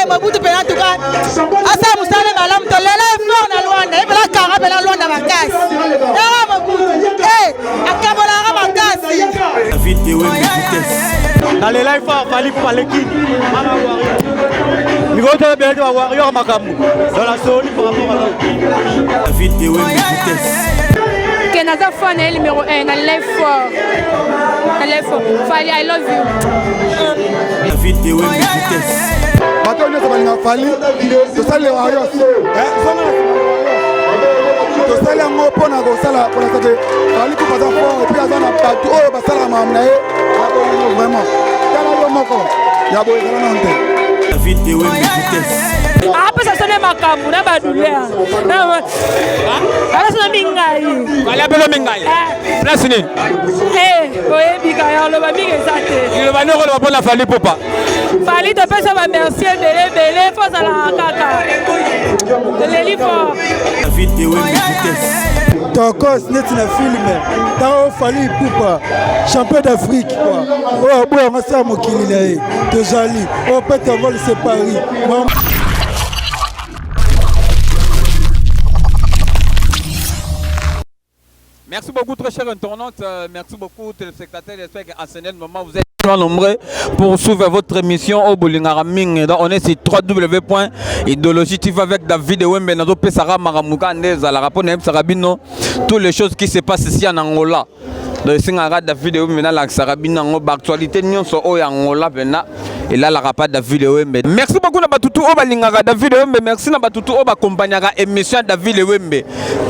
Mobutu pena en tout cas. Asa musale malam to lela fort na Luanda, e bela kara bela Luanda makasi. Era Mobutu. Akabola ra makasi. David Ewembe vitesse. Dans les lives forts, Fali Paleki. Migote Bede wa Warrior Makamu. Dans la zone par rapport à ça. David Ewembe vitesse. Kenaza fan est numéro 1 dans les forts. Dans les forts. Fali, I love you. David Ewembe vitesse. Bato nyonso balinga Fali tosali Warriors tosali yango mpona kosala mpona te Fali kupa aza fort epuis aza na bato oyo basalaka makambo na ye akolingo vraiment tala yo moko ya boye ezala nano te. David Ewembe vitesse. Apesa sone makambo na badulea. Ala sone mingai. Wala belo mingai. Place ni. Oyebi ka lo ba mingi zate. Le banoko le ba Fali popa. Fali te pesa ba merci belé faut ça la kaka. Leli fort. David Ewembe vitesse. Tokos net na film ta Fali Ipupa champion d'Afrique quoi. Oh boy on sa mokili na ye. Tozali. Oh peut on va le séparer. Merci beaucoup très chers internautes, merci beaucoup téléspectateurs, j'espère qu'à ce moment vous êtes nombreux pour suivre votre émission au Bolingaraming. On est sur www.idéologie TV avec David Ewembe Nazo Pesara Maramuka Ndeza la rapport Sarabino, toutes les choses qui se passent ici en Angola. Donc Singara David Ewembe na la Sarabino en actualité nyonso o Angola pena et là la rapport David Ewembe. Merci beaucoup na batutu o balingara David Ewembe, merci na batutu o ba compagnaga émission David Ewembe.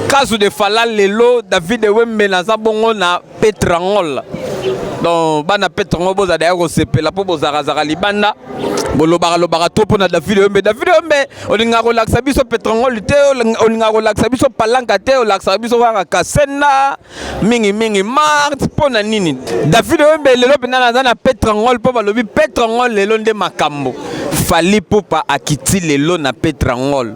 Kazu de Fala lelo David Ewembe na zabongo na Petrangol. Donc bana Petrangol boza d'ailleurs au CP la po boza razara libanda. Bolobara topo na David Ewembe. David Ewembe olinga relaxa biso Petrangol te olinga relaxa biso palanga te relaxa biso wa kasena mingi mart pona nini. David Ewembe lelo pena na Petrangol po balobi Petrangol lelo nde makambo. Fali Ipupa akiti lelo na Petrangol.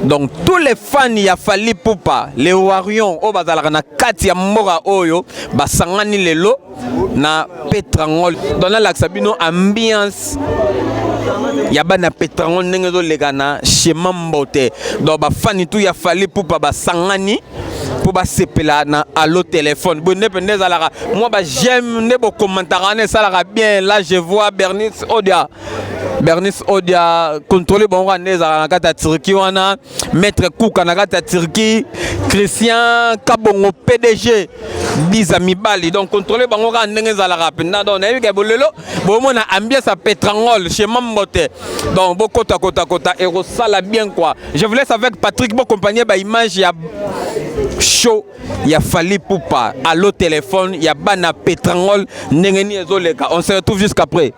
Donc tous les fans ya Fali Ipupa, les Warriors au bazalaka na kati ya mboka oyo basangani lelo na Petrangol. Dans la Sabino ambiance ya bana Petrangol ndenge zo legana chemin mbote. Donc ba fani tout ya Fali Ipupa basangani pour ba sepela na allo téléphone. Bon dépendez alara moi ba j'aime ne bo commentaire ne ça la bien là je vois Bernice Odia contrôler bon rwandais à la Turquie wana maître Kouka na kata Turquie Christian Kabongo PDG Bizami Bali donc contrôler bon rwandais à la rapenda donc na yika bolelo bon mona ambiance à Petrangol chez Mambote donc beaucoup kota et ça bien quoi. Je vous laisse avec Patrick bon compagnie ba image ya show ya Fali Ipupa allo téléphone ya bana Petrangol ndengeni ezoleka. On se retrouve jusqu'après.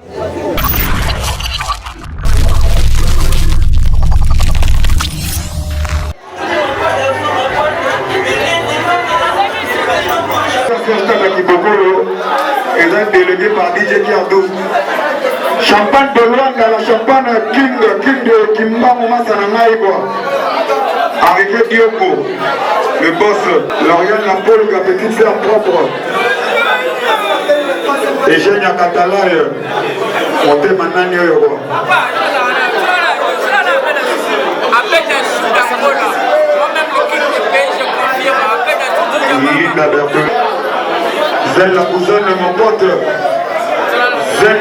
est délégué par DJ Kiardou. Champagne de Luanda, la champagne King de Kimba Mouma Sanangaïboa. Arrivé Dioko, le boss, Lauriane Lampol, la petite sœur propre. Et Genia Katalaï, Monté Manani Yogo. Linda Berthe. Zen la cousine de mon pote. Zen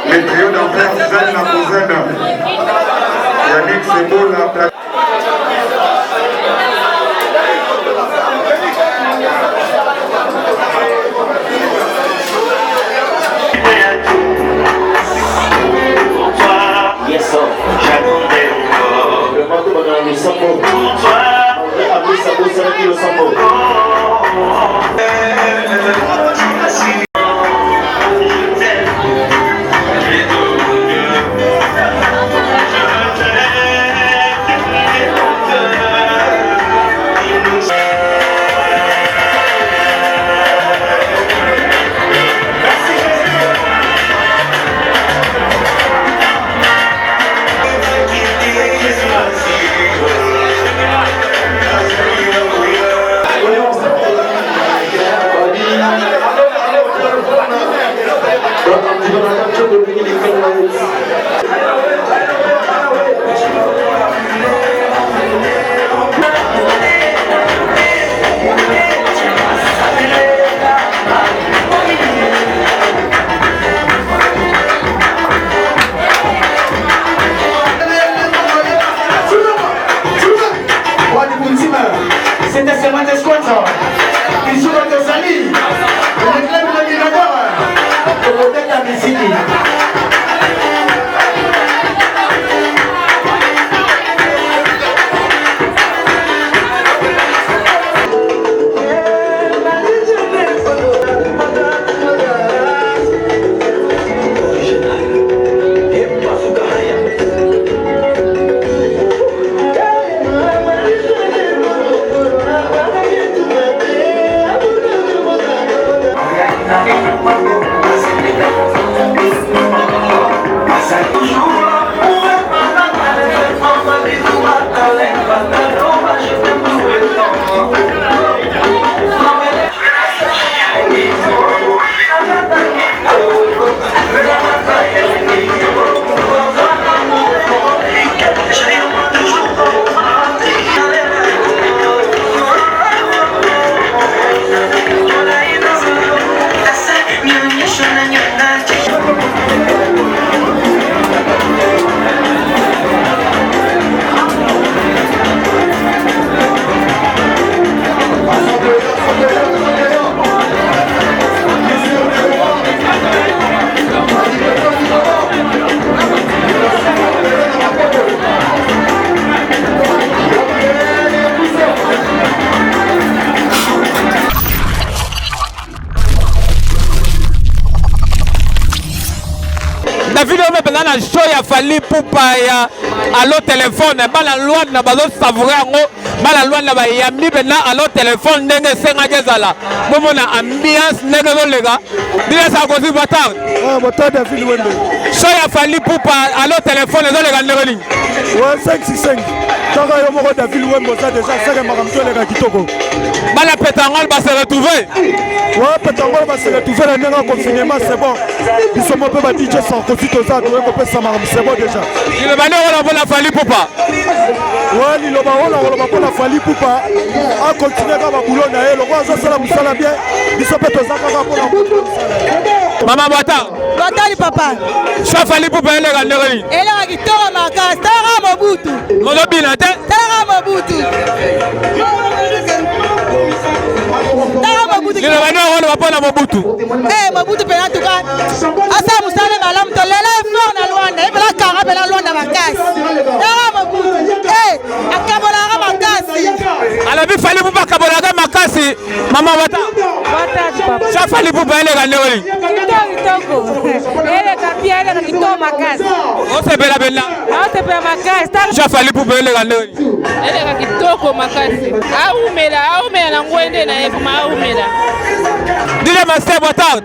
les trios d'enfer, Zen la cousine. Yannick c'est beau la plaque. tombe pendant la show ya Fally Ipupa ya allo téléphone bala loi na bazo savourer yango bala loi na ba yambi pendant allo téléphone ndenge senga kezala bomona ambiance ndenge zolega dire ça kosi bata bota David Wembe show ya Fally Ipupa allo téléphone zolega ndenge nini ouais 565 taka yo moko David Wembe ça déjà ça que makamto lega kitoko bala petangol ba se retrouver ouais petangol ba se retrouver na ndenge confinement c'est bon ils sont un peu ba DJ sans consulter ça doit ko pesa makamto c'est bon déjà il va aller pour la Fally Ipupa ouais il va on pour la Fally Ipupa a continuer ka ba boulot na ye lokwa zo sala musala bien biso pe tozaka ka pour la mama bata Batali papa. show Fally Ipupa elega ndenge nini Elega kitoko makasi. Tala Mobutu. molobina te Tala Mobutu. Tala Mobutu. il va aller pour la Mobutu Mobutu pena tuka. Asa musale malam to lele fort na Luanda. Ebela kara bela Luanda makasi. Tala Mobutu. Akabola makasi. ala bi Fally Ipupa kabolaga makasi mama bata Batali papa. show Fally Ipupa elega ndenge nini Kitoko. Elega pia elega kitoko makasi. osepela bela Aosepe makasi. show Fally Ipupa elega ndenge nini Elega kitoko makasi. Aumela na ngwende na yefu maumela. dire master bata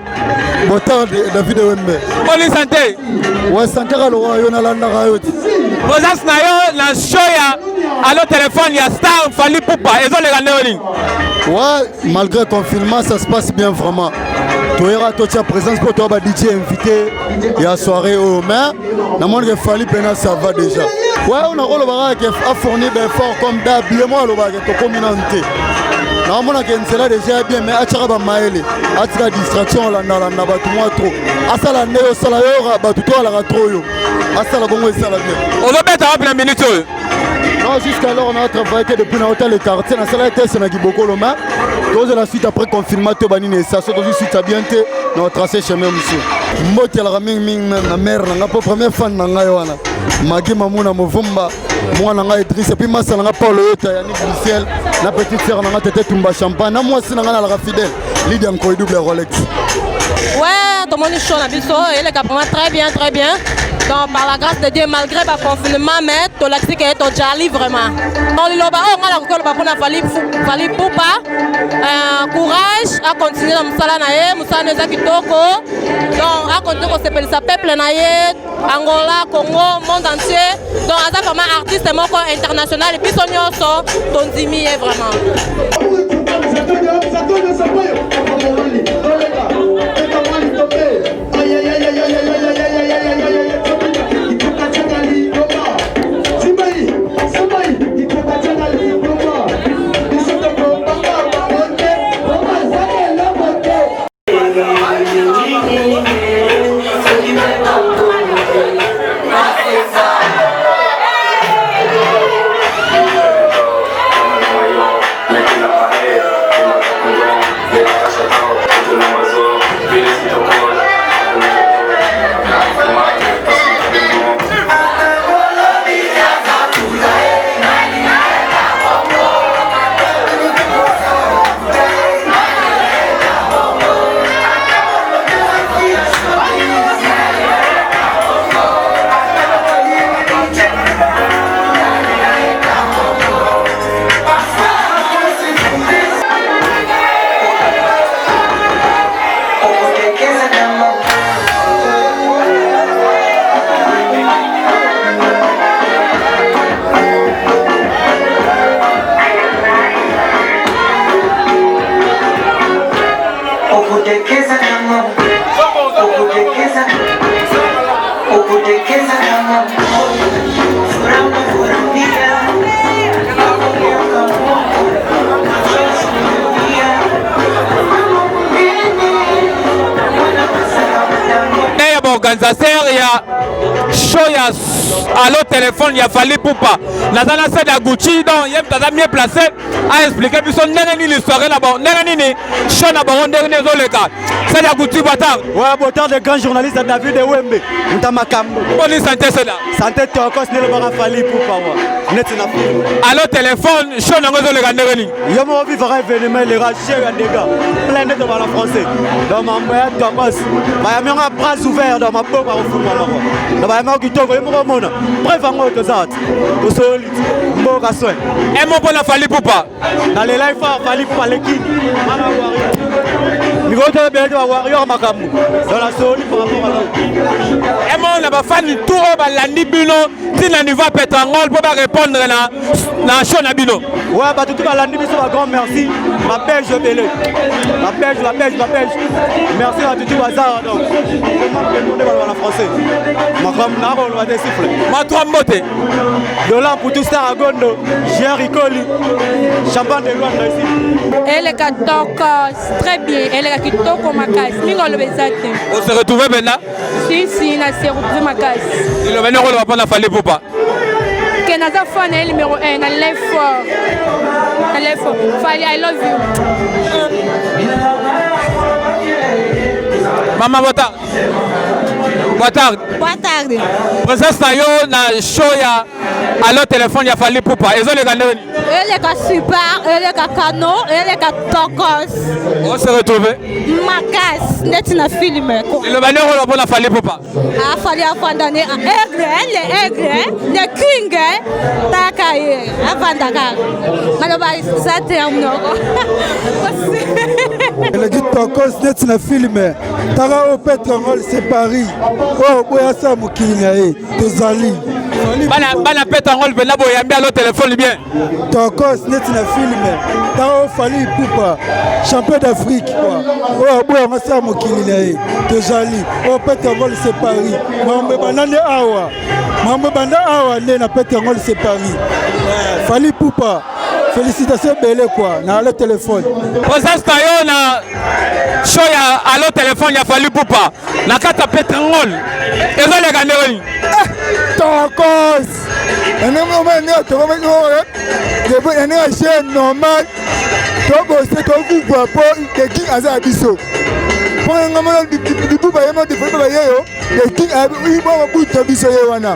bota David Wembe poli santé ouais santé ka lo yo na landa ka yo présence na yo na show ya allo téléphone ya star Fally Ipupa ezolega ndenge nini ouais malgré confinement ça se passe bien vraiment toyera to tia présence pour toi ba DJ invité ya soirée au mais na monde que Fally Pena ça va déjà ouais on a rolo ba que a fourni ben fort comme da bien moi lo ba que to communauté na mona que c'est là déjà bien mais a tira ba maele a tira distraction la na ba tout moi trop asala neo sala yo ba tout toi la trop yo asala bongo sala bien ozobeta wa plein minute oyo non jusqu'alors on a travaillé depuis dans l'hôtel le quartier dans la tête c'est na Kiboko le main cause la suite après confinement to banine ça so to suite bien te na tracé chemin monsieur mbote la ming na mère na po première fan na ngai wana magi mamuna movumba mwana ngai Idriss puis masala nga Paulo yota ya ni Michel na petite sœur na tete tumba champagne na moi sina nga na la fidèle Lydia Nkoy double Rolex ouais tout le monde chaud na biso elle est vraiment très bien donc par la grâce de Dieu malgré le confinement mais to la que est jali vraiment donc le loba on a la ko ba pona Fally Ipupa courage à continuer dans musala na ye musala na kitoko donc à continuer ko sepelisa peuple na ye Angola Congo monde entier donc aza vraiment artiste moko international et puis son nyonso tondimi est vraiment organisateur ya show ya allo téléphone ya Fally Ipupa nazana se da Gucci donc yem taza mieux placé a expliquer biso ndenge nini soirée na ba ndenge nini show na ba ndenge nezo leka se da Gucci bata ouais botard de grand journaliste David Wembe ntamakambo bonne santé c'est là santé toko c'est le bara Fally Ipupa wa net na allo téléphone show na ngozo leka ndenge nini yo mo vivre événement les rachers ya dégâts plein de dans français dans ma moya Thomas ba ya bras ouverts dans ma peau par au fond mama na bayanga kitoko yemo mona bref ango tozat to solide mboka soin un mot pour la Fally Ipupa na le life Fally Ipupa lekini mama warrior Nigote bete wa warrior makamu dans la solide par rapport à ça un mot na ba fan tout ba landi bino tina niveau pétrangol pour ba répondre na show na bino ouais ba tout ba landi biso ba grand merci ma belge belé la belge merci à tout bazar donc on va français ma femme n'a pas le siffle ma trombote Lola pour tout ça à Gondo Jerry Coli champagne de Luanda ici elle est très bien elle est kitoko makasi mingo le bezate on se retrouve maintenant si na se retrouve makasi il va venir on va pas Fally Ipupa que naza fan numéro 1 na l'effort Fally I love you Maman Bota. Boa tarde. Boa tarde. Présence yo na show ya allo téléphone ya Fally Ipupa. Ezo le gane. Ele ka super, ele ka kano, ele ka tokos. On se retrouve. Makas, neti na filme. Le banner on va na Fally Ipupa. A Fally afandane a aigle, le king, takaye, afandaka. Maloba sate amnoko. Elle dit tokos neti na filme. Tara au pétrole c'est Paris. Oh boya sa mokili na ye. Tozali. Bana pétrole bena boyambi allo téléphone bien. Tokos neti na filme. Tara Fally Ipupa. Champion d'Afrique quoi. Oh boya sa mokili na ye. Tozali. Oh pétrole c'est Paris. Mambe banane awa. Mambe banda awa ne na pétrole c'est Paris. Fally Ipupa. Félicitations belé quoi. Na le téléphone. Présence tayo na show ya allo téléphone ya Fally Ipupa. Na kata pétrole. Ezo le gane. Tokos. Un moment né to va no. De un chaîne normal. To c'est que vous voyez pas de qui aza biso. Pour un moment du tout ba yema de ba yeyo. De qui a eu ba buto biso yewana.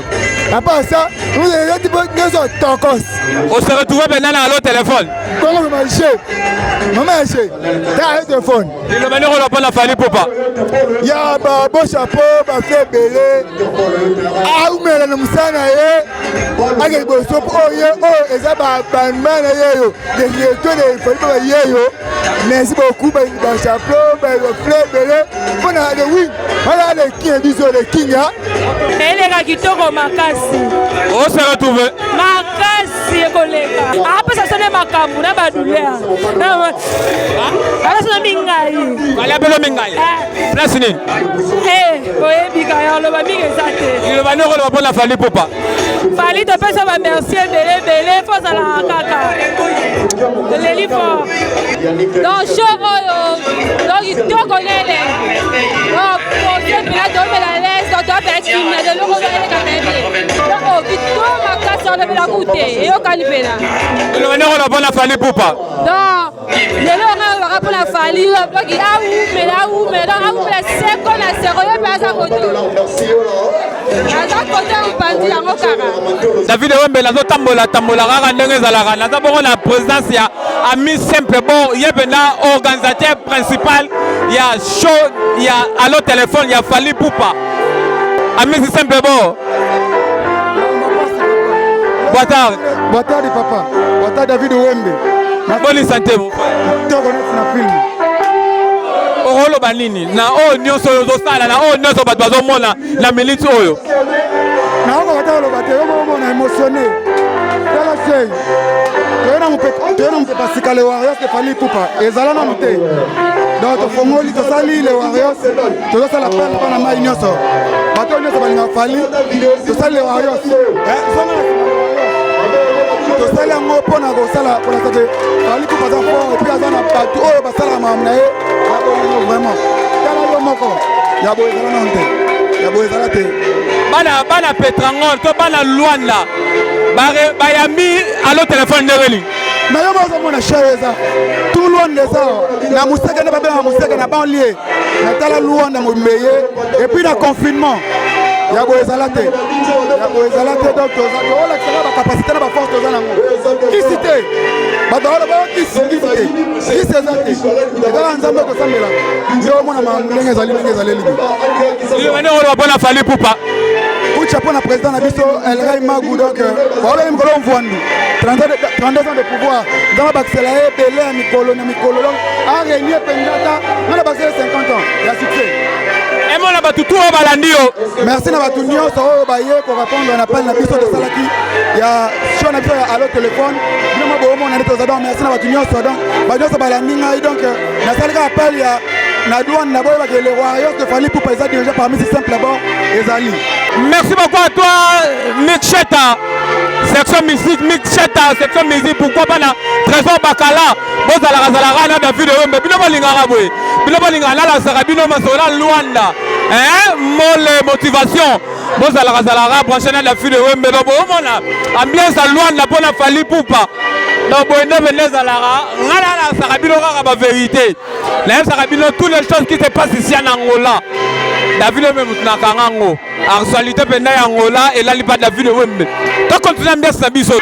À part ça, vous avez dit que Tokos. On se retrouve maintenant à l'autre téléphone. Comment vous marchez? Maman, t'as un téléphone. Et le manière on n'a pas la Fally Ipupa. Il y a un beau chapeau, un fait belé. Ah, où est le moussana? Avec le beau chapeau, oh, et ça va pas mal. Merci beaucoup, un chapeau, un fait belé. On a le oui, voilà le king, disons le king. Elle est kitoko makasi. On se retrouve. Makasi koleka. Apa ça sonne makamu na badulia. Ala sonne mingai. Ala belo mingai. Place ni. Oyebika ya lo ba mingi zate. Le banner on va pas la Fally Ipupa. Fally te pesa ba merci belé faut ça la kaka. Le livre. Donc show donc il to connaît. Oh, pour que la donne la laisse dans ta bête qui me de l'euro avec la bébé. Oh, qui to makasi on devait la goûter et au canipé là. Le banner on va pas la Fally Ipupa. Donc, le on va pour la Fally, donc il a où mais là où la seco la sérieux pas à côté. À côté on bandi en okara. David Wembe la tambola rara ndenge zalaka. Na bongo la présidence ya ami simple bon, il y a bena organisateur principal, il y a show, il y a allo téléphone, il y a Fally Ipupa. Ami simple bon. Boa tarde. Boa tarde papa. Boa tarde David Wembe. Bonne santé mon frère. To connaître na film. Orolo banini na o nyonso yo sala na o nyonso bato bazomona na militi oyo. Na on va talo bato yo na émotionné. Tala sei. Tena mpe pasika le Warriors ke Fally Ipupa. Ezala na mute. Donc to fongoli to sali le Warriors. To sala pala pana mai nyonso. Bato nyonso balinga Fally. To sali le Warriors. To sali ngo pona ko sala pona sate. Fally Ipupa za fond et puis azana bato oyo basala mamna ye. Vraiment. Tala yo moko. Ya boy ezala na mute. Ya boy ezala te. Bana pétrangol to bana Luanda. Bayambi allo téléphone ndeli. Na yo mozo mona shaweza. Tout Luanda ça. Na musaka na babela musaka na banlieue. Na tala Luanda mo meye et puis na confinement. ya boezala te donc toolakisaka bacapacité na baforce toza nango kisi te bato baloba kisi eza te ekaka nzambe kosambela yo omona ndenge ezali limene oyo bapona fali pupa ucha mpo na président na biso elrai magu donc baoleli mikolo mvwandu 32 ans de pouvoir nzambe bakisela ye ebele ya mikolo na mikolo donc arenie pendata ngana bakisela 50 ans ya succès emona batutu oyo balandi yo merci na bato nyonso oyo baye korépondre na pale na biso tosalaki ya show na biso ya alo téléphone binomo boomona nde toza donc merci na bato nyonso donc banyonso balandi ngai donc nasalaki appel ya na douane na boyebaka le royaume de Fally Ipupa eza dirigé parmi si simple d'abord ezali. Merci beaucoup à toi Mick Cheta section musique Mick Cheta section musique pourquoi pas na trésor bakala bozala kazala na David Wembe bino bolingaka boye bino bolingaka la sarabino masola Luanda mole motivation bozala kazala branché na David Wembe do bomona ambiance à Luanda pona Fally Ipupa donc boyende venez à la ngala la sarabino kaka ba vérité la sarabino toutes les choses qui se passent ici en Angola David Wembe na kangango actualité penda ya Angola et la lipa David Wembe to continue à bien sa biso